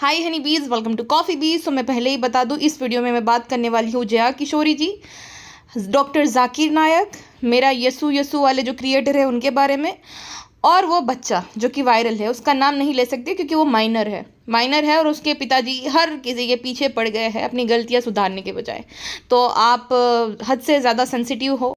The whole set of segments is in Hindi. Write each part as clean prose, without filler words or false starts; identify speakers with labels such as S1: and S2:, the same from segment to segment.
S1: हाय हनी बीज, वेलकम टू कॉफ़ी बीज। तो मैं पहले ही बता दूं, इस वीडियो में मैं बात करने वाली हूँ जया किशोरी जी, डॉक्टर जाकिर नायक, मेरा यसू यसू वाले जो क्रिएटर है उनके बारे में, और वो बच्चा जो कि वायरल है उसका नाम नहीं ले सकते क्योंकि वो माइनर है और उसके पिताजी हर किसी के पीछे पड़ गए हैं अपनी गलतियाँ सुधारने के बजाय। तो आप हद से ज़्यादा सेंसिटिव हो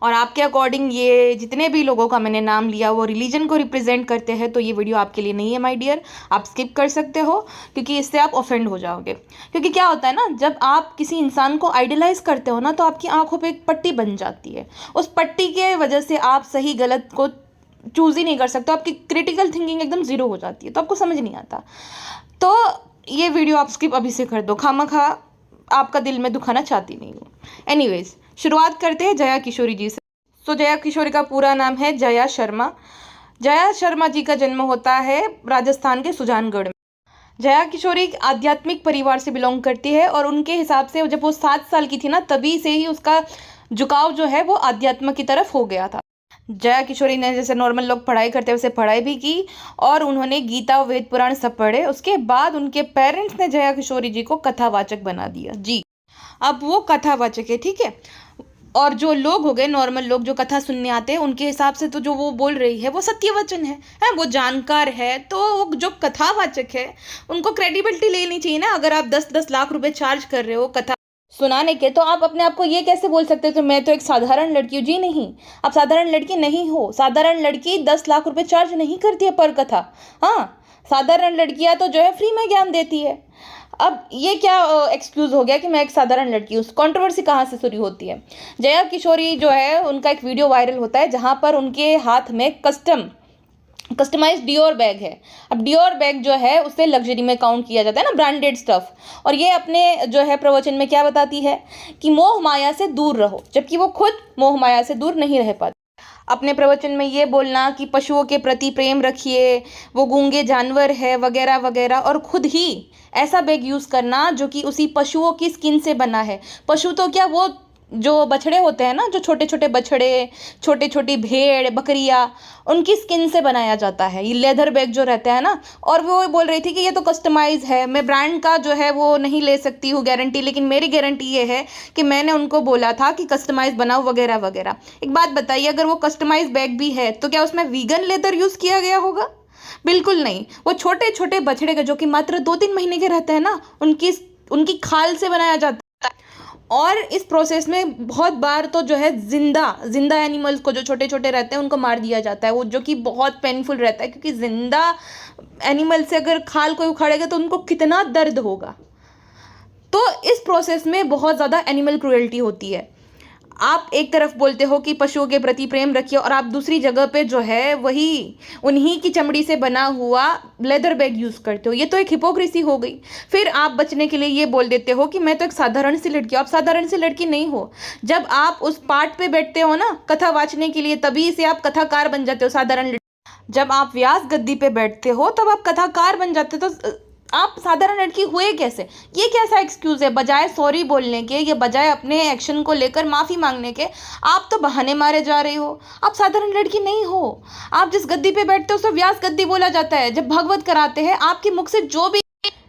S1: और आपके अकॉर्डिंग ये जितने भी लोगों का मैंने नाम लिया वो रिलीजन को रिप्रेजेंट करते हैं, तो ये वीडियो आपके लिए नहीं है माय डियर। आप स्किप कर सकते हो क्योंकि इससे आप ऑफेंड हो जाओगे। क्योंकि क्या होता है ना, जब आप किसी इंसान को आइडलाइज करते हो ना तो आपकी आंखों पे एक पट्टी बन जाती है। उस पट्टी के वजह से आप सही गलत को चूज़ ही नहीं कर सकते, आपकी क्रिटिकल थिंकिंग एकदम ज़ीरो हो जाती है, तो आपको समझ नहीं आता। तो ये वीडियो आप स्किप अभी से कर दो, खामखा आपका दिल में दुखाना चाहती नहीं हूँ। एनीवेज, शुरुआत करते हैं जया किशोरी जी से। तो जया किशोरी का पूरा नाम है जया शर्मा। जया शर्मा जी का जन्म होता है राजस्थान के सुजानगढ़ में। जया किशोरी एक आध्यात्मिक परिवार से बिलोंग करती है और उनके हिसाब से जब वो 7 साल की थी ना, तभी से ही उसका झुकाव जो है वो आध्यात्म की तरफ हो गया था। जया किशोरी ने जैसे नॉर्मल लोग पढ़ाई करते हैं वैसे पढ़ाई भी की और उन्होंने गीता वेद पुराण सब पढ़े। उसके बाद उनके पेरेंट्स ने जया किशोरी जी को कथावाचक बना दिया जी। अब वो कथावाचक है, ठीक है। और जो लोग हो गए नॉर्मल लोग जो कथा सुनने आते हैं, उनके हिसाब से तो जो वो बोल रही है वो सत्य वचन है वो जानकार है। तो वो जो कथावाचक है उनको क्रेडिबिलिटी लेनी चाहिए ना। अगर आप 10-10 लाख रुपए चार्ज कर रहे हो कथा सुनाने के, तो आप अपने आप को ये कैसे बोल सकते हो तो मैं तो एक साधारण लड़की हूँ? जी नहीं, आप साधारण लड़की नहीं हो। साधारण लड़की 10 लाख रुपए चार्ज नहीं करती है पर कथा। हाँ, साधारण लड़कियां तो जो है फ्री में ज्ञान देती है। अब ये क्या एक्सक्यूज़ हो गया कि मैं एक साधारण लड़की हूँ? कंट्रोवर्सी कहाँ से शुरू होती है? जया किशोरी जो है उनका एक वीडियो वायरल होता है जहाँ पर उनके हाथ में कस्टमाइज डियोर बैग है। अब डियोर बैग जो है उसे लग्जरी में काउंट किया जाता है ना, ब्रांडेड स्टफ। और ये अपने जो है प्रवचन में क्या बताती है कि मोह माया से दूर रहो, जबकि वो खुद मोह माया से दूर नहीं रह पाती। अपने प्रवचन में ये बोलना कि पशुओं के प्रति प्रेम रखिए, वो गूंगे जानवर है वगैरह वगैरह, और खुद ही ऐसा बैग यूज़ करना जो कि उसी पशुओं की स्किन से बना है। पशु तो क्या, वो जो बछड़े होते हैं ना, जो छोटे छोटे बछड़े, छोटी छोटी भेड़ बकरियाँ, उनकी स्किन से बनाया जाता है ये लेदर बैग जो रहता है ना। और वो बोल रही थी कि ये तो कस्टमाइज है, मैं ब्रांड का जो है वो नहीं ले सकती हूँ गारंटी, लेकिन मेरी गारंटी ये है कि मैंने उनको बोला था कि कस्टमाइज बनाओ वगैरह वगैरह। एक बात बताइए, अगर वो कस्टमाइज बैग भी है तो क्या उसमें वीगन लेदर यूज़ किया गया होगा? बिल्कुल नहीं। वो छोटे छोटे बछड़े का जो कि मात्र 2-3 महीने के रहते हैं ना, उनकी खाल से बनाया जाता है। और इस प्रोसेस में बहुत बार तो जो है जिंदा एनिमल्स को जो छोटे छोटे रहते हैं उनको मार दिया जाता है, वो जो कि बहुत पेनफुल रहता है क्योंकि जिंदा एनिमल से अगर खाल कोई उखाड़ेगा तो उनको कितना दर्द होगा। तो इस प्रोसेस में बहुत ज़्यादा एनिमल क्रुएल्टी होती है। आप एक तरफ बोलते हो कि पशुओं के प्रति प्रेम रखिए और आप दूसरी जगह पे जो है वही उन्हीं की चमड़ी से बना हुआ लेदर बैग यूज़ करते हो। ये तो एक हिपोक्रेसी हो गई। फिर आप बचने के लिए ये बोल देते हो कि मैं तो एक साधारण सी लड़की हूँ। आप साधारण सी लड़की नहीं हो। जब आप उस पाठ पे बैठते हो ना कथा वाचने के लिए, तभी से आप कथाकार बन जाते हो। साधारण जब आप व्यास गद्दी पे बैठते हो तब आप कथाकार बन जाते हो। तो आप साधारण लड़की हुए कैसे? ये कैसा एक्सक्यूज़ है? बजाय सॉरी बोलने के, ये बजाय अपने एक्शन को लेकर माफ़ी मांगने के, आप तो बहाने मारे जा रहे हो। आप साधारण लड़की नहीं हो। आप जिस गद्दी पे बैठते हो उसे व्यास गद्दी बोला जाता है। जब भागवत कराते हैं, आपके मुख से जो भी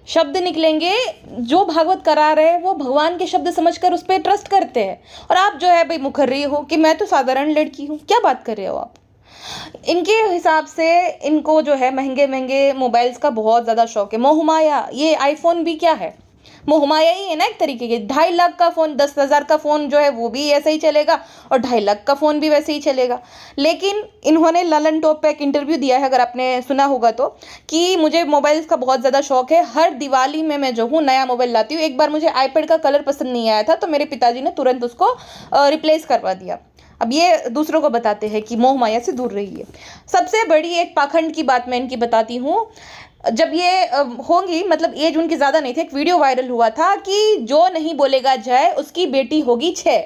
S1: शब्द निकलेंगे, जो भागवत करा रहे हैं वो भगवान के शब्द समझकर उस पर ट्रस्ट करते हैं। और आप जो है भाई मुखर रही हो कि मैं तो साधारण लड़की हूँ। क्या बात कर रहे हो आप? इनके हिसाब से इनको जो है महंगे महंगे मोबाइल्स का बहुत ज़्यादा शौक है। मोहमाया, ये आईफोन भी क्या है? मोहमाया ही है ना एक तरीके के। 2.5 लाख का फ़ोन, 10,000 का फ़ोन जो है वो भी ऐसे ही चलेगा और 2.5 लाख का फ़ोन भी वैसे ही चलेगा। लेकिन इन्होंने ललन टॉप पे एक इंटरव्यू दिया है, अगर आपने सुना होगा तो, कि मुझे मोबाइल्स का बहुत ज़्यादा शौक है। हर दिवाली में मैं जो हूँ नया मोबाइल लाती हूँ। एक बार मुझे आईपैड का कलर पसंद नहीं आया था तो मेरे पिताजी ने तुरंत उसको रिप्लेस करवा दिया। अब ये दूसरों को बताते हैं कि मोह माया से दूर रहिए। सबसे बड़ी एक पाखंड की बात मैं इनकी बताती हूँ। जब ये होंगी, मतलब एज उनकी ज़्यादा नहीं थी, एक वीडियो वायरल हुआ था कि जो नहीं बोलेगा जय उसकी बेटी होगी 6।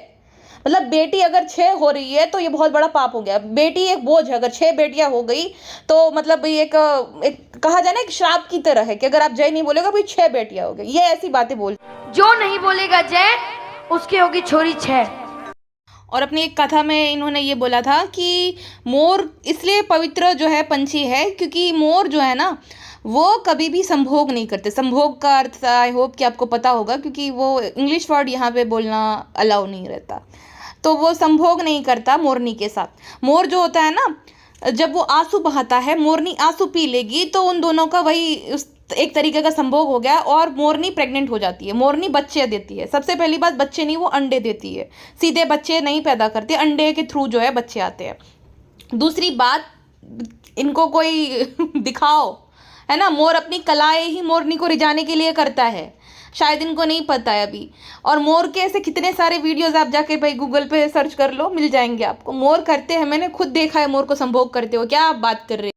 S1: मतलब बेटी अगर 6 हो रही है तो ये बहुत बड़ा पाप हो गया। बेटी एक बोझ है, अगर 6 बेटियां हो गई तो मतलब एक कहा जाए ना एक श्राप की तरह है कि अगर आप जय नहीं बोलेगा भाई 6 बेटियां हो गई। ये ऐसी बातें बोल,
S2: जो नहीं बोलेगा जय उसकी होगी छोरी 6।
S1: और अपनी एक कथा में इन्होंने ये बोला था कि मोर इसलिए पवित्र जो है पंछी है क्योंकि मोर जो है ना वो कभी भी संभोग नहीं करते। संभोग का अर्थ आई होप कि आपको पता होगा, क्योंकि वो इंग्लिश वर्ड यहाँ पे बोलना अलाउ नहीं रहता। तो वो संभोग नहीं करता मोरनी के साथ। मोर जो होता है ना, जब वो आंसू बहाता है, मोरनी आंसू पी लेगी, तो उन दोनों का वही उस एक तरीके का संभोग हो गया और मोरनी प्रेग्नेंट हो जाती है। मोरनी बच्चे देती है। सबसे पहली बात, बच्चे नहीं, वो अंडे देती है। सीधे बच्चे नहीं पैदा करती, अंडे के थ्रू जो है बच्चे आते हैं। दूसरी बात, इनको कोई दिखाओ, है ना, मोर अपनी कलाएं ही मोरनी को रिझाने के लिए करता है, शायद इनको नहीं पता है अभी। और मोर के ऐसे कितने सारे वीडियोस आप जाके भाई गूगल पे सर्च कर लो, मिल जाएंगे आपको। मोर करते हैं, मैंने खुद देखा है मोर को संभोग करते हो। क्या आप बात कर रहे हैं?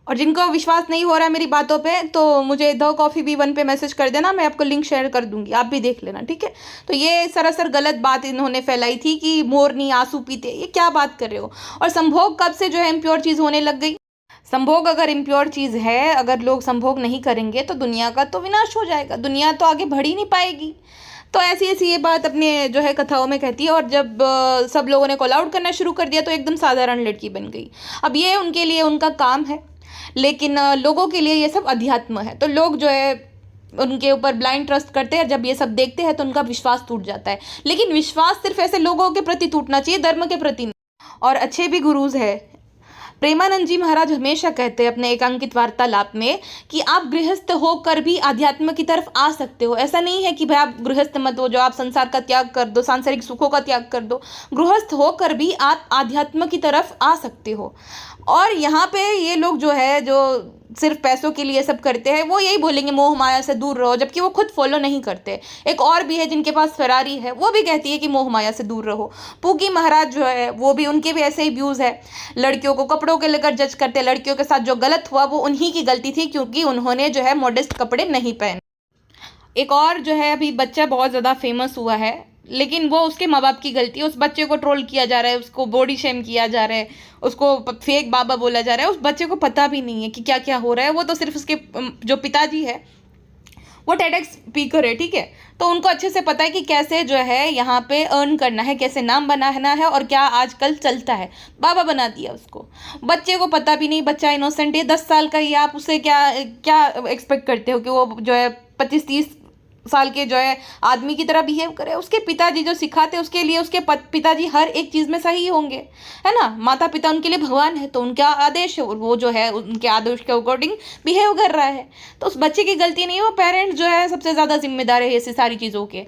S1: और जिनको विश्वास नहीं हो रहा है मेरी बातों पे, तो मुझे द कॉफ़ी बी वन पे मैसेज कर देना, मैं आपको लिंक शेयर कर दूंगी, आप भी देख लेना, ठीक है। तो ये सरासर गलत बात इन्होंने फैलाई थी कि मोरनी आंसू पीते, ये क्या बात कर रहे हो। और संभोग कब से जो है इम्प्योर चीज़ होने लग गई। संभोग अगर इम्प्योर चीज़ है, अगर लोग संभोग नहीं करेंगे तो दुनिया का तो विनाश हो जाएगा, दुनिया तो आगे बढ़ ही नहीं पाएगी। तो ऐसी ऐसी ये बात अपने जो है कथाओं में कहती है। और जब सब लोगों ने कॉल आउट करना शुरू कर दिया तो एकदम साधारण लड़की बन गई। अब ये उनके लिए उनका काम है, लेकिन लोगों के लिए ये सब अध्यात्म है। तो लोग जो है उनके ऊपर ब्लाइंड ट्रस्ट करते हैं। जब ये सब देखते हैं तो उनका विश्वास टूट जाता है। लेकिन विश्वास सिर्फ ऐसे लोगों के प्रति टूटना चाहिए, धर्म के प्रति नहीं। और अच्छे भी गुरुज है। प्रेमानंद जी महाराज हमेशा कहते हैं अपने एकांकित वार्तालाप में कि आप गृहस्थ होकर भी आध्यात्म की तरफ आ सकते हो। ऐसा नहीं है कि भाई आप गृहस्थ मत हो, जो आप संसार का त्याग कर दो, सांसारिक सुखों का त्याग कर दो। गृहस्थ होकर भी आप आध्यात्म की तरफ आ सकते हो। और यहाँ पे ये लोग जो है, जो सिर्फ पैसों के लिए सब करते हैं, वो यही बोलेंगे मोह माया से दूर रहो, जबकि वो खुद फॉलो नहीं करते। एक और भी है जिनके पास फरारी है, वो भी कहती है कि मोह माया से दूर रहो। पूगी महाराज जो है, वो भी, उनके भी ऐसे ही व्यूज़ है। लड़कियों को कपड़ों के लेकर जज करते हैं। लड़कियों के साथ जो गलत हुआ वो उन्हीं की गलती थी, क्योंकि उन्होंने जो है मॉडेस्ट कपड़े नहीं पहने। एक और जो है अभी बच्चा बहुत ज़्यादा फेमस हुआ है, लेकिन वो उसके माँ बाप की गलती है। उस बच्चे को ट्रोल किया जा रहा है, उसको बॉडी शेम किया जा रहा है, उसको फेक बाबा बोला जा रहा है। उस बच्चे को पता भी नहीं है कि क्या क्या हो रहा है। वो तो सिर्फ उसके जो पिताजी है वो टेडेक्स स्पीकर है, ठीक है, तो उनको अच्छे से पता है कि कैसे जो है यहाँ पे अर्न करना है, कैसे नाम बनाना है और क्या आजकल चलता है। बाबा बना दिया उसको। बच्चे को पता भी नहीं, बच्चा इनोसेंट है, 10 साल का ही। आप उससे क्या क्या एक्सपेक्ट करते हो कि वो जो है 25-30 साल के जो है आदमी की तरह बिहेव करे। उसके पिताजी जो सिखाते उसके लिए उसके पिताजी हर एक चीज़ में सही होंगे, है ना। माता पिता उनके लिए भगवान है, तो उनका आदेश है और वो जो है उनके आदेश के अकॉर्डिंग बिहेव कर रहा है। तो उस बच्चे की गलती नहीं है, वो पेरेंट्स जो है सबसे ज़्यादा जिम्मेदार है ऐसी सारी चीज़ों के।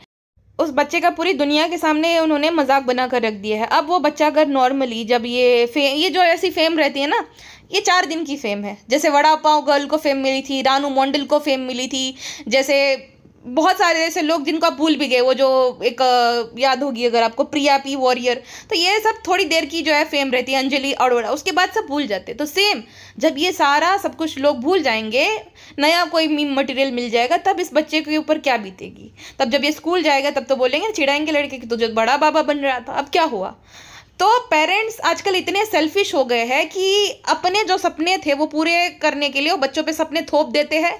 S1: उस बच्चे का पूरी दुनिया के सामने उन्होंने मजाक बना कर रख दिया है। अब वो बच्चा अगर नॉर्मली जब ये जो ऐसी फेम रहती है ना, ये 4 दिन की फेम है। जैसे वड़ा पाव गर्ल को फेम मिली थी, रानू मंडल को फेम मिली थी, जैसे बहुत सारे ऐसे लोग जिनको आप भूल भी गए, वो जो एक याद होगी अगर आपको, प्रिया पी वॉरियर। तो ये सब थोड़ी देर की जो है फेम रहती है, अंजलि अरोड़ा, उसके बाद सब भूल जाते हैं। तो सेम जब ये सारा सब कुछ लोग भूल जाएंगे, नया कोई मीम मटेरियल मिल जाएगा, तब इस बच्चे के ऊपर क्या बीतेगी। तब जब ये स्कूल जाएगा तब तो बोलेंगे, चिढ़ाएंगे लड़के की, तो जो बड़ा बाबा बन रहा था अब क्या हुआ। तो पेरेंट्स आजकल इतने सेल्फिश हो गए हैं कि अपने जो सपने थे वो पूरे करने के लिए वो बच्चों पे सपने थोप देते हैं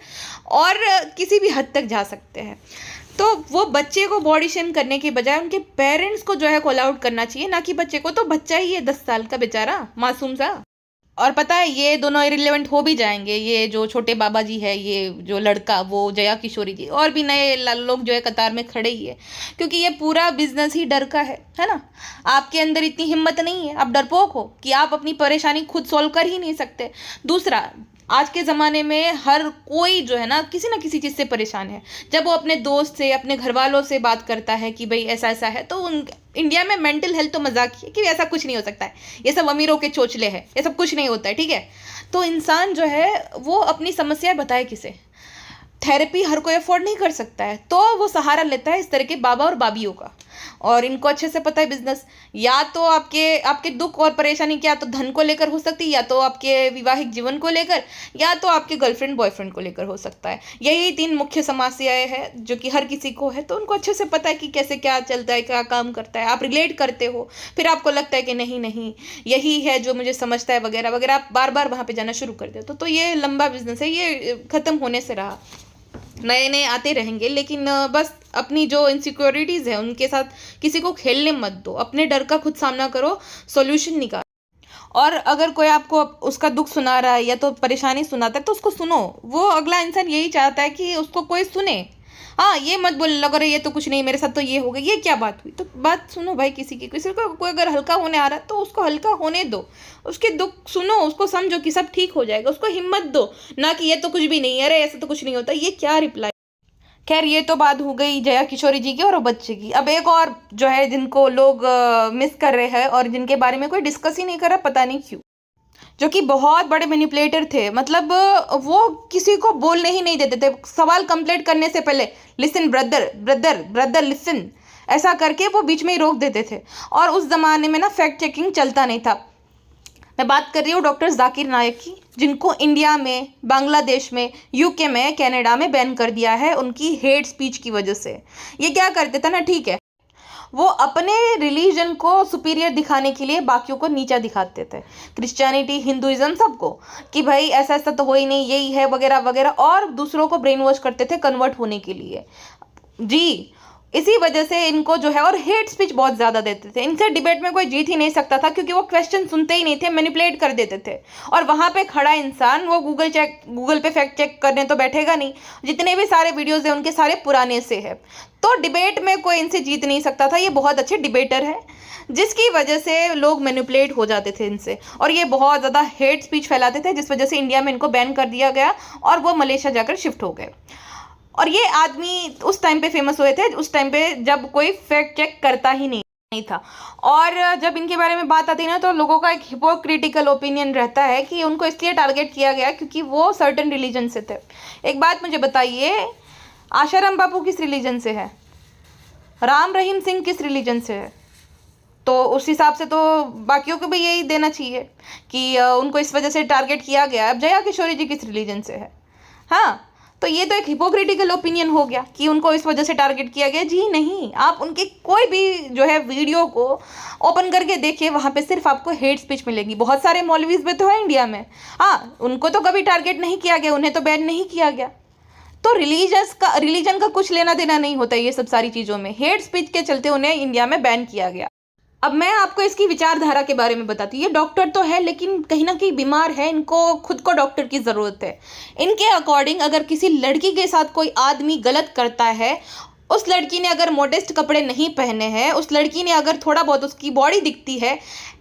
S1: और किसी भी हद तक जा सकते हैं। तो वो बच्चे को बॉडी शेम करने की बजाय उनके पेरेंट्स को जो है कॉल आउट करना चाहिए, ना कि बच्चे को। तो बच्चा ही है 10 साल का बेचारा, मासूम सा। और पता है ये दोनों इरिलेवेंट हो भी जाएंगे। ये जो छोटे बाबा जी है, ये जो लड़का, वो जया किशोरी जी, और भी नए लोग जो है कतार में खड़े ही है, क्योंकि ये पूरा बिजनेस ही डर का है ना। आपके अंदर इतनी हिम्मत नहीं है, आप डरपोक हो कि आप अपनी परेशानी खुद सॉल्व कर ही नहीं सकते। दूसरा, आज के ज़माने में हर कोई जो है ना किसी चीज़ से परेशान है। जब वो अपने दोस्त से, अपने घर वालों से बात करता है कि भाई ऐसा ऐसा है, तो इंडिया में मेंटल हेल्थ तो मजाक ही है कि ऐसा कुछ नहीं हो सकता है, ये सब अमीरों के चोचले हैं, ये सब कुछ नहीं होता है, ठीक है। तो इंसान जो है वो अपनी समस्याएं बताए किसे। थेरेपी हर कोई अफोर्ड नहीं कर सकता है, तो वो सहारा लेता है इस तरह के बाबा और बाबियों का। और इनको अच्छे से पता है बिजनेस, या तो आपके दुख और परेशानी क्या तो धन को लेकर हो सकती है, या तो आपके विवाहिक जीवन को लेकर, या तो आपके गर्लफ्रेंड बॉयफ्रेंड को लेकर हो सकता है। यही 3 मुख्य समस्याएं हैं जो कि हर किसी को है। तो उनको अच्छे से पता है कि कैसे क्या चलता है, क्या काम करता है। आप रिलेट करते हो, फिर आपको लगता है कि नहीं यही है जो मुझे समझता है वगैरह वगैरह, आप बार बार वहाँ पर जाना शुरू कर देते हो। तो ये लंबा बिजनेस है, ये ख़त्म होने से रहा, नए नए आते रहेंगे। लेकिन बस अपनी जो इनसिक्योरिटीज़ है उनके साथ किसी को खेलने मत दो, अपने डर का खुद सामना करो, सॉल्यूशन निकालो। और अगर कोई आपको उसका दुख सुना रहा है या तो परेशानी सुनाता है तो उसको सुनो। वो अगला इंसान यही चाहता है कि उसको कोई सुने। हाँ, ये मत बोलने लगो अरे ये तो कुछ नहीं, मेरे साथ तो ये हो गया, ये क्या बात हुई। तो बात सुनो भाई, किसी को कोई अगर हल्का होने आ रहा है तो उसको हल्का होने दो, उसके दुख सुनो, उसको समझो कि सब ठीक हो जाएगा, उसको हिम्मत दो, ना कि ये तो कुछ भी नहीं है, अरे ऐसा तो कुछ नहीं होता। ये क्या रिप्लाई। खैर, ये तो बात हो गई जया किशोरी जी की और वो बच्चे की। अब एक और जो है जिनको लोग मिस कर रहे हैं और जिनके बारे में कोई डिस्कस ही नहीं कर रहा, पता नहीं क्यों, जो कि बहुत बड़े मैनिपुलेटर थे। मतलब वो किसी को बोलने ही नहीं देते थे। सवाल कंप्लीट करने से पहले listen brother brother brother listen, ऐसा करके वो बीच में ही रोक देते थे। और उस ज़माने में ना फैक्ट चेकिंग चलता नहीं था। मैं बात कर रही हूँ डॉक्टर जाकिर नायक की, जिनको इंडिया में, बांग्लादेश में, यूके में, कनाडा में बैन कर दिया है उनकी हेट स्पीच की वजह से। ये क्या करते थे ना, ठीक है, वो अपने रिलीजन को सुपीरियर दिखाने के लिए बाकियों को नीचा दिखाते थे, क्रिश्चियनिटी, हिंदुइज्म, सबको, कि भाई ऐसा ऐसा तो हो ही नहीं, यही है वगैरह वगैरह, और दूसरों को ब्रेन वॉश करते थे कन्वर्ट होने के लिए जी। इसी वजह से इनको जो है, और हेट स्पीच बहुत ज़्यादा देते थे। इनसे डिबेट में कोई जीत ही नहीं सकता था क्योंकि वो क्वेश्चन सुनते ही नहीं थे, मैनिपुलेट कर देते थे। और वहाँ पे खड़ा इंसान वो गूगल पे फैक्ट चेक करने तो बैठेगा नहीं। जितने भी सारे वीडियोज़ हैं उनके सारे पुराने से है, तो डिबेट में कोई इनसे जीत नहीं सकता था। ये बहुत अच्छे डिबेटर है, जिसकी वजह से लोग मैनिपुलेट हो जाते थे इनसे, और ये बहुत ज़्यादा हेट स्पीच फैलाते थे, जिस वजह से इंडिया में इनको बैन कर दिया गया और वो मलेशिया जाकर शिफ्ट हो गए। और ये आदमी उस टाइम पे फेमस हुए थे, उस टाइम पे जब कोई फैक्ट चेक करता ही नहीं था। और जब इनके बारे में बात आती है ना, तो लोगों का एक हिपोक्रिटिकल ओपिनियन रहता है कि उनको इसलिए टारगेट किया गया क्योंकि वो सर्टेन रिलीजन से थे। एक बात मुझे बताइए, आशाराम बापू किस रिलीजन से है? राम रहीम सिंह किस रिलीजन से है? तो उस हिसाब से तो बाकियों को भी यही देना चाहिए कि उनको इस वजह से टारगेट किया गया। अब जया किशोरी जी किस रिलीजन से है? हाँ, तो ये तो एक हिपोक्रिटिकल ओपिनियन हो गया कि उनको इस वजह से टारगेट किया गया। जी नहीं, आप उनके कोई भी जो है वीडियो को ओपन करके देखिए, वहाँ पे सिर्फ आपको हेट स्पीच मिलेगी। बहुत सारे मौलवीज भी तो है इंडिया में, हाँ, उनको तो कभी टारगेट नहीं किया गया, उन्हें तो बैन नहीं किया गया। तो रिलीजन का कुछ लेना देना नहीं होता ये सब सारी चीज़ों में। हेट स्पीच के चलते उन्हें इंडिया में बैन किया गया। अब मैं आपको इसकी विचारधारा के बारे में बताती हूँ। ये डॉक्टर तो है लेकिन कहीं ना कहीं बीमार है, इनको खुद को डॉक्टर की ज़रूरत है। इनके अकॉर्डिंग अगर किसी लड़की के साथ कोई आदमी गलत करता है, उस लड़की ने अगर मॉडेस्ट कपड़े नहीं पहने हैं, उस लड़की ने अगर थोड़ा बहुत उसकी बॉडी दिखती है,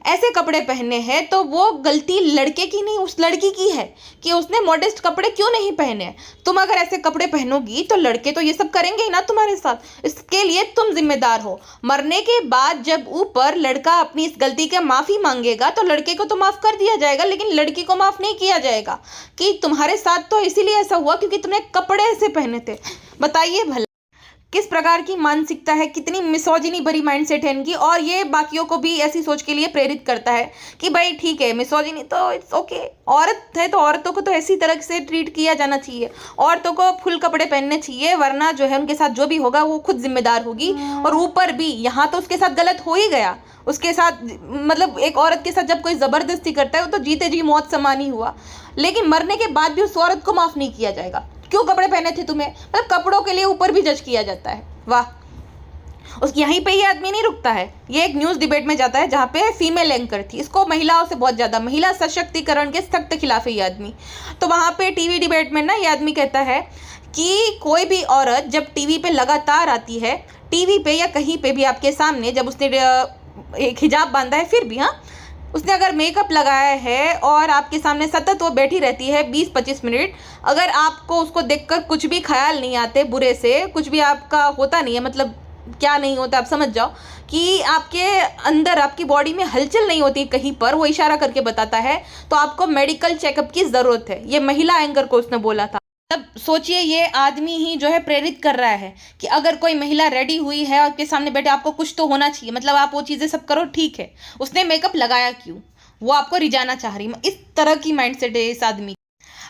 S1: ऐसे कपड़े पहने हैं, तो वो गलती लड़के की नहीं उस लड़की की है कि उसने मॉडेस्ट कपड़े क्यों नहीं पहने। तुम अगर ऐसे कपड़े पहनोगी तो लड़के तो ये सब करेंगे ही ना तुम्हारे साथ, इसके लिए तुम जिम्मेदार हो। मरने के बाद जब ऊपर लड़का अपनी इस गलती का माफ़ी मांगेगा तो लड़के को तो माफ़ कर दिया जाएगा, लेकिन लड़की को माफ़ नहीं किया जाएगा कि तुम्हारे साथ तो इसीलिए ऐसा हुआ क्योंकि तुमने कपड़े ऐसे पहने थे। बताइए भला किस प्रकार की मानसिकता है, कितनी मिसोजिनी भरी माइंडसेट है इनकी। और ये बाकियों को भी ऐसी सोच के लिए प्रेरित करता है कि भाई ठीक है, मिसोजिनी तो इट्स ओके, औरत है तो औरतों को तो ऐसी तरह से ट्रीट किया जाना चाहिए, औरतों को फुल कपड़े पहनने चाहिए, वरना जो है उनके साथ जो भी होगा वो खुद जिम्मेदार होगी। और ऊपर भी यहाँ तो उसके साथ गलत हो ही गया, उसके साथ मतलब एक औरत के साथ जब कोई ज़बरदस्ती करता है वो तो जीते जी मौत समान ही हुआ, लेकिन मरने के बाद भी उस औरत को माफ़ नहीं किया जाएगा। क्यों कपड़े पहने थे तुम्हें, मतलब कपड़ों के लिए ऊपर भी जज किया जाता है। वाह। उस यहीं पे ये आदमी नहीं रुकता है, ये एक न्यूज़ डिबेट में जाता है जहाँ पे फीमेल एंकर थी। इसको महिलाओं से बहुत ज़्यादा, महिला सशक्तिकरण के सख्त खिलाफ है ये आदमी। तो वहाँ पे टीवी डिबेट में ना ये आदमी कहता है कि कोई भी औरत जब टीवी पे लगातार आती है, टीवी पे या कहीं पे भी आपके सामने, जब उसने एक हिजाब बांधा है फिर भी, हाँ, उसने अगर मेकअप लगाया है और आपके सामने सतत वो बैठी रहती है 20-25 मिनट, अगर आपको उसको देखकर कुछ भी ख्याल नहीं आते बुरे से, कुछ भी आपका होता नहीं है, मतलब क्या नहीं होता, आप समझ जाओ कि आपके अंदर, आपकी बॉडी में हलचल नहीं होती कहीं पर, वो इशारा करके बताता है, तो आपको मेडिकल चेकअप की ज़रूरत है। ये महिला एंकर को उसने बोला था। तब सोचिए ये आदमी ही जो है प्रेरित कर रहा है कि अगर कोई महिला रेडी हुई है और आपके सामने बैठे, आपको कुछ तो होना चाहिए, मतलब आप वो चीज़ें सब करो, ठीक है। उसने मेकअप लगाया क्यों, वो आपको रिझाना चाह रही है। इस तरह की माइंडसेट है इस आदमी।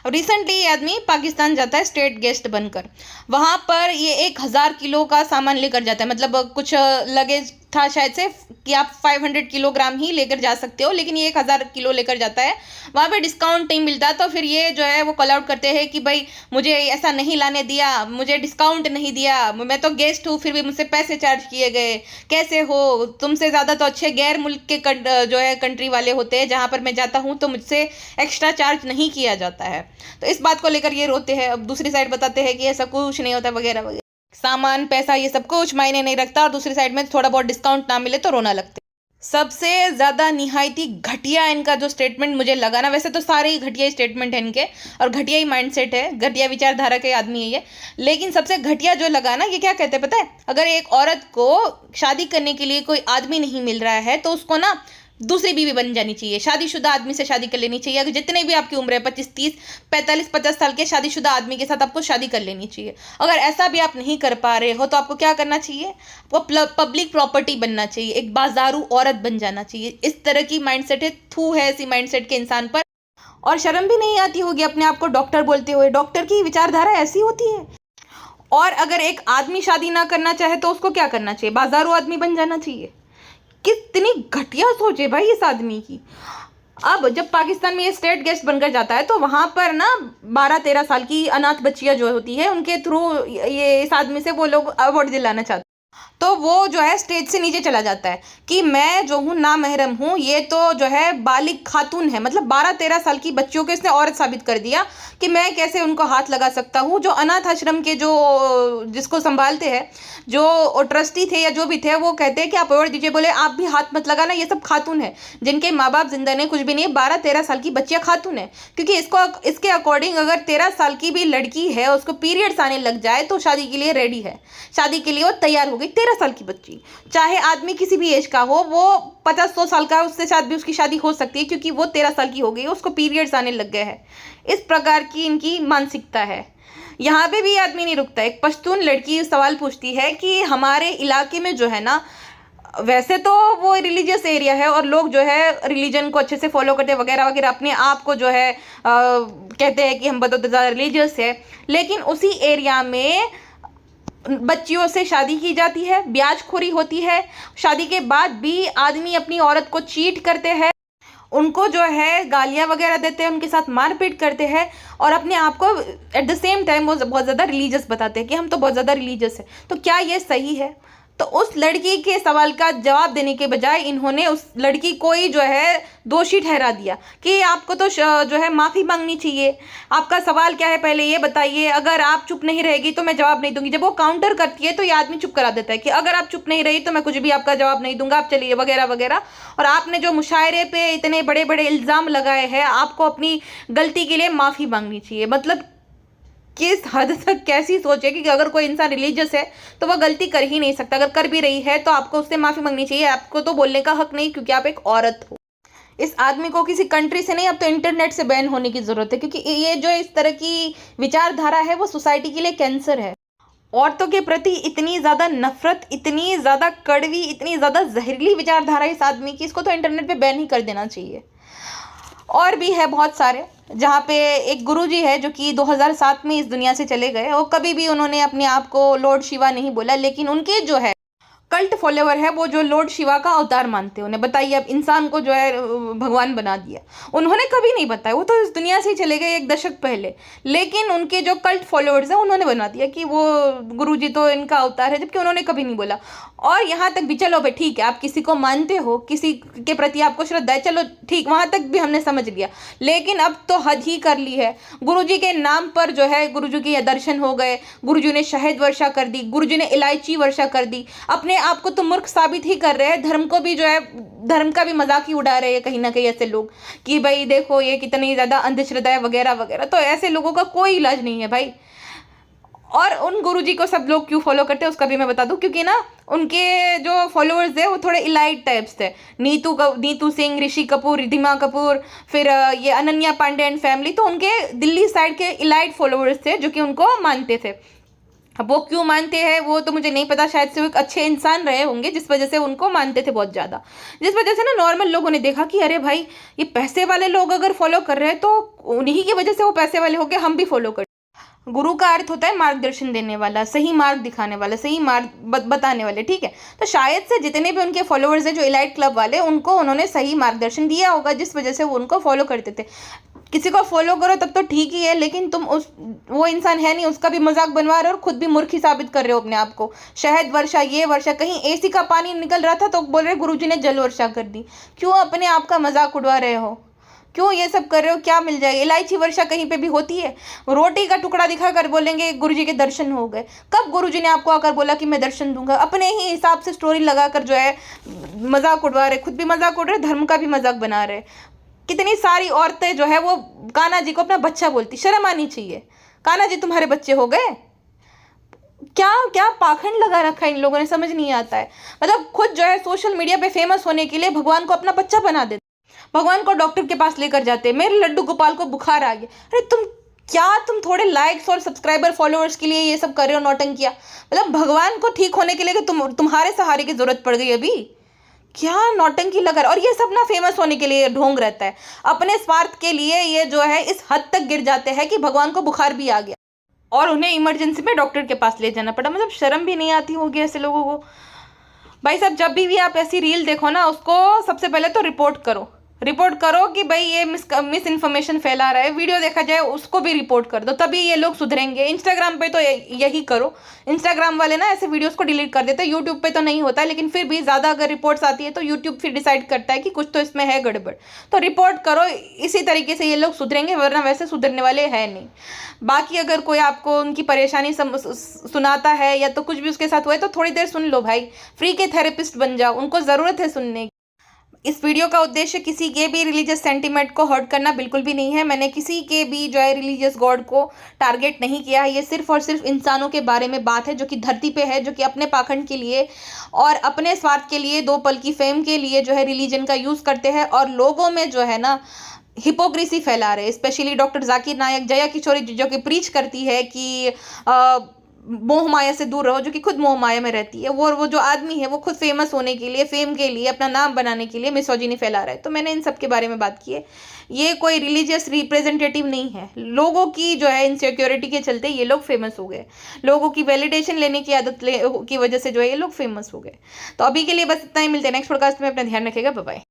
S1: अब रिसेंटली ये आदमी पाकिस्तान जाता है स्टेट गेस्ट बनकर, वहाँ पर ये 1000 किलो का सामान लेकर जाता है, मतलब कुछ लगेज था शायद से कि आप 500 किलोग्राम ही लेकर जा सकते हो, लेकिन ये 1000 किलो लेकर जाता है। वहाँ पे डिस्काउंट नहीं मिलता, तो फिर ये जो है वो कॉल आउट करते हैं कि भाई मुझे ऐसा नहीं लाने दिया, मुझे डिस्काउंट नहीं दिया, मैं तो गेस्ट हूँ फिर भी मुझसे पैसे चार्ज किए गए, कैसे हो, तुमसे ज़्यादा तो अच्छे गैर मुल्क के जो है कंट्री वाले होते हैं, जहाँ पर मैं जाता हूँ तो मुझसे एक्स्ट्रा चार्ज नहीं किया जाता है। तो इस बात को लेकर ये रोते हैं। अब दूसरी साइड बताते हैं कि ऐसा कुछ नहीं होता वगैरह वगैरह, सामान पैसा ये सब कुछ मायने नहीं रखता, और दूसरी साइड में थोड़ा बहुत डिस्काउंट ना मिले तो रोना लगता है। सबसे ज़्यादा निहायती घटिया इनका जो स्टेटमेंट मुझे लगा ना, वैसे तो सारे ही घटिया स्टेटमेंट है इनके और घटिया ही माइंडसेट है, घटिया विचारधारा के आदमी है ये, लेकिन सबसे घटिया जो लगा ना, ये क्या कहते हैं पता है, अगर एक औरत को शादी करने के लिए कोई आदमी नहीं मिल रहा है तो उसको ना दूसरी बीवी बन जानी चाहिए, शादीशुदा आदमी से शादी कर लेनी चाहिए। अगर जितने भी आपकी उम्र है 25, 30, 45, 50 साल के शादीशुदा आदमी के साथ आपको शादी कर लेनी चाहिए। अगर ऐसा भी आप नहीं कर पा रहे हो तो आपको क्या करना चाहिए, आपको पब्लिक प्रॉपर्टी बनना चाहिए, एक बाजारू औरत बन जाना चाहिए। इस तरह की माइंडसेट है, थू है ऐसी माइंडसेट के इंसान पर, और शर्म भी नहीं आती होगी अपने आप को डॉक्टर बोलते हुए। डॉक्टर की विचारधारा ऐसी होती है। और अगर एक आदमी शादी ना करना चाहे तो उसको क्या करना चाहिए, बाजारू आदमी बन जाना चाहिए। कितनी घटिया सोच है भाई इस आदमी की। अब जब पाकिस्तान में ये स्टेट गेस्ट बनकर जाता है तो वहाँ पर ना 12-13 साल की अनाथ बच्चियाँ जो होती है उनके थ्रू ये इस आदमी से वो लोग अवार्ड दिलाना चाहते हैं, तो वो जो है स्टेज से नीचे चला जाता है कि मैं जो हूँ ना महरम हूँ, ये तो जो है बालिग खातून है, मतलब 12-13 साल की बच्चियों को इसने औरत साबित कर दिया कि मैं कैसे उनको हाथ लगा सकता हूँ। जो अनाथ आश्रम के जो जिसको संभालते हैं, जो ट्रस्टी थे या जो भी थे, वो कहते हैं कि आप अवार्ड दीजिए, बोले आप भी हाथ मत लगाना, ये सब खातून है जिनके माँ बाप जिंदा नहीं, कुछ भी नहीं है, 12-13 साल की बच्चियाँ खातून है। क्योंकि इसके अकॉर्डिंग अगर 13 साल की भी लड़की है उसको पीरियड्स आने लग जाए तो शादी के लिए रेडी है, शादी के लिए वो तैयार हो गई। 13 साल की बच्ची, चाहे आदमी किसी भी एज का हो, वो 50-100 साल का, उससे शायद भी उसकी शादी हो सकती है क्योंकि वो 13 साल की हो गई, उसको पीरियड्स आने लग गए हैं। इस प्रकार की इनकी मानसिकता है। यहाँ पे भी आदमी नहीं रुकता। एक पश्तून लड़की सवाल पूछती है कि हमारे इलाके में जो है ना, वैसे तो वो रिलीजियस एरिया है और लोग जो है रिलीजन को अच्छे से फॉलो करते वगैरह वगैरह, अपने आप को जो है कहते हैं कि हम बहुत ज़्यादा रिलीजियस है, लेकिन उसी एरिया में बच्चियों से शादी की जाती है, ब्याजखोरी होती है, शादी के बाद भी आदमी अपनी औरत को चीट करते हैं, उनको जो है गालियाँ वगैरह देते हैं, उनके साथ मारपीट करते हैं, और अपने आप को एट द सेम टाइम वो बहुत ज़्यादा रिलीजियस बताते हैं कि हम तो बहुत ज़्यादा रिलीजियस है। तो क्या ये सही है? तो उस लड़की के सवाल का जवाब देने के बजाय इन्होंने उस लड़की को ही जो है दोषी ठहरा दिया कि आपको तो जो है माफ़ी मांगनी चाहिए, आपका सवाल क्या है पहले ये बताइए, अगर आप चुप नहीं रहेगी तो मैं जवाब नहीं दूंगी। जब वो काउंटर करती है तो ये आदमी चुप करा देता है कि अगर आप चुप नहीं रही तो मैं कुछ भी आपका जवाब नहीं दूंगा, आप चलिए वगैरह वगैरह। और आपने जो मुशायरे पे इतने बड़े बड़े इल्ज़ाम लगाए हैं, आपको अपनी गलती के लिए माफ़ी मांगनी चाहिए। मतलब किस हद तक कैसी सोच है कि अगर कोई इंसान रिलीजियस है तो वह गलती कर ही नहीं सकता, अगर कर भी रही है तो आपको उससे माफ़ी मांगनी चाहिए, आपको तो बोलने का हक नहीं क्योंकि आप एक औरत हो। इस आदमी को किसी कंट्री से नहीं, अब तो इंटरनेट से बैन होने की ज़रूरत है, क्योंकि ये जो इस तरह की विचारधारा है वो सोसाइटी के लिए कैंसर है। औरतों के प्रति इतनी ज़्यादा नफरत, इतनी ज़्यादा कड़वी, इतनी ज़्यादा जहरीली विचारधारा इस आदमी की, इसको तो इंटरनेट पे बैन ही कर देना चाहिए। और भी है बहुत सारे, जहाँ पे एक गुरुजी है जो कि 2007 में इस दुनिया से चले गए, और कभी भी उन्होंने अपने आप को लॉर्ड शिवा नहीं बोला, लेकिन उनके जो है कल्ट फॉलोवर है वो जो लॉर्ड शिवा का अवतार मानते हैं उन्हें। बताइए, अब इंसान को जो है भगवान बना दिया, उन्होंने कभी नहीं बताया, वो तो इस दुनिया से ही चले गए 1 दशक पहले, लेकिन उनके जो कल्ट फॉलोअर्स हैं उन्होंने बना दिया कि वो गुरुजी तो इनका अवतार है, जबकि उन्होंने कभी नहीं बोला। और यहाँ तक भी चलो भाई ठीक है, आप किसी को मानते हो, किसी के प्रति आपको श्रद्धा है, चलो ठीक, वहाँ तक भी हमने समझ लिया, लेकिन अब तो हद ही कर ली है। गुरुजी के नाम पर जो है गुरुजी के दर्शन हो गए, गुरुजी ने शहद वर्षा कर दी, गुरुजी ने इलायची वर्षा कर दी, अपने आपको तो मूर्ख साबित ही कर रहे हैं, धर्म को भी जो है, धर्म का भी मजाक ही उड़ा रहे हैं कहीं ना कहीं ऐसे लोग कि भाई देखो ये कितनी ज़्यादा अंधश्रद्धा है वगैरह वगैरह। तो ऐसे लोगों का कोई इलाज नहीं है भाई। और उन गुरुजी को सब लोग क्यों फॉलो करते हैं उसका भी मैं बता दूं, क्योंकि ना उनके जो फॉलोअर्स है वो थोड़े इलाइट टाइप्स थे। नीतू सिंह, ऋषि कपूर, रिधिमा कपूर, फिर ये अनन्या पांडे एंड फैमिली, तो उनके दिल्ली साइड के इलाइट फॉलोअर्स थे जो कि उनको मानते थे। अब वो क्यों मानते हैं वो तो मुझे नहीं पता, शायद से वो एक अच्छे इंसान रहे होंगे जिस वजह से उनको मानते थे बहुत ज़्यादा, जिस वजह से ना नॉर्मल लोगों ने देखा कि अरे भाई ये पैसे वाले लोग अगर फॉलो कर रहे हैं तो उन्हीं की वजह से वो पैसे वाले हो गए, हम भी फॉलो कर। गुरु का अर्थ होता है मार्गदर्शन देने वाला, सही मार्ग दिखाने वाला, सही मार्ग बताने वाले, ठीक है। तो शायद से जितने भी उनके फॉलोअर्स हैं जो इलाइट क्लब वाले, उनको उन्होंने सही मार्गदर्शन दिया होगा, जिस वजह से वो उनको फॉलो करते थे। किसी को फॉलो करो तब तो ठीक ही है, लेकिन तुम वो इंसान है नहीं, उसका भी मजाक बनवा रहे हो और खुद भी मूर्ख ही साबित कर रहे हो अपने आप को। शहद वर्षा, ये वर्षा, कहीं एसी का पानी निकल रहा था तो बोल रहे गुरुजी ने जल वर्षा कर दी। क्यों अपने आप का मजाक उड़वा रहे हो? क्यों ये सब कर रहे हो? क्या मिल जाएगा? इलायची वर्षा कहीं पे भी होती है? रोटी का टुकड़ा दिखाकर बोलेंगे गुरुजी के दर्शन हो गए। कब गुरुजी ने आपको आकर बोला कि मैं दर्शन दूंगा? अपने ही हिसाब से स्टोरी लगाकर जो है मजाक उड़वा रहे, खुद भी मजाक उड़ रहे, धर्म का भी मजाक बना रहे। कितनी सारी औरतें जो है वो कान्हा जी को अपना बच्चा बोलती, शर्म आनी चाहिए। कान्हा जी तुम्हारे बच्चे हो गए? क्या क्या पाखंड लगा रखा है इन लोगों ने, समझ नहीं आता है। मतलब खुद जो है सोशल मीडिया पे फेमस होने के लिए भगवान को अपना बच्चा बना देते, भगवान को डॉक्टर के पास लेकर जाते। मेरे लड्डू गोपाल को बुखार आ गया, अरे तुम थोड़े लाइक्स और सब्सक्राइबर फॉलोअर्स के लिए ये सब कर रहे हो नौटंकिया? मतलब भगवान को ठीक होने के लिए कि तुम्हारे सहारे की जरूरत पड़ गई अभी? क्या नौटंकी लगा रहा है। और ये सब ना फेमस होने के लिए ढोंग रहता है, अपने स्वार्थ के लिए ये जो है इस हद तक गिर जाते हैं कि भगवान को बुखार भी आ गया और उन्हें इमरजेंसी में डॉक्टर के पास ले जाना पड़ा। मतलब शर्म भी नहीं आती होगी ऐसे लोगों को। भाई साहब, जब भी आप ऐसी रील देखो ना, उसको सबसे पहले तो रिपोर्ट करो कि भाई ये मिस इन्फॉर्मेशन फैला रहा है। वीडियो देखा जाए उसको भी रिपोर्ट कर दो, तभी ये लोग सुधरेंगे। इंस्टाग्राम पे तो यही करो। इंस्टाग्राम वाले ना ऐसे वीडियोस को डिलीट कर देते हैं, यूट्यूब पे तो नहीं होता है, लेकिन फिर भी ज़्यादा अगर रिपोर्ट्स आती है तो यूट्यूब फिर डिसाइड करता है कि कुछ तो इसमें है गड़बड़, तो रिपोर्ट करो। इसी तरीके से ये लोग सुधरेंगे, वरना वैसे सुधरने वाले हैं नहीं। बाकी अगर कोई आपको उनकी परेशानी सुनाता है या तो कुछ भी उसके साथ हुआ है तो थोड़ी देर सुन लो भाई, फ्री के थेरेपिस्ट बन जाओ, उनको ज़रूरत है सुनने की। इस वीडियो का उद्देश्य किसी के भी रिलीजियस सेंटिमेंट को हर्ट करना बिल्कुल भी नहीं है। मैंने किसी के भी जो है रिलीजियस गॉड को टारगेट नहीं किया है। ये सिर्फ और सिर्फ इंसानों के बारे में बात है जो कि धरती पे है, जो कि अपने पाखंड के लिए और अपने स्वार्थ के लिए, 2 पल की फेम के लिए जो है रिलीजन का यूज़ करते हैं और लोगों में जो है ना हिपोक्रेसी फैला रहे। स्पेशली डॉक्टर जाकिर नायक, जया किशोरी जो कि प्रीच करती है कि मोह माया से दूर रहो, जो कि खुद मोह माया में रहती है। वो जो आदमी है वो खुद फेमस होने के लिए, फेम के लिए, अपना नाम बनाने के लिए मिसोजिनी फैला रहा है। तो मैंने इन सब के बारे में बात की है। ये कोई रिलीजियस रिप्रेजेंटेटिव नहीं है। लोगों की जो है इनसिक्योरिटी के चलते ये लोग फेमस हो गए, लोगों की वैलिडेशन लेने की आदत की वजह से जो है ये लोग फेमस हो गए। तो अभी के लिए बस इतना ही, मिलते हैं नेक्स्ट पॉडकास्ट में। अपना ध्यान रखिएगा, बाय बाय।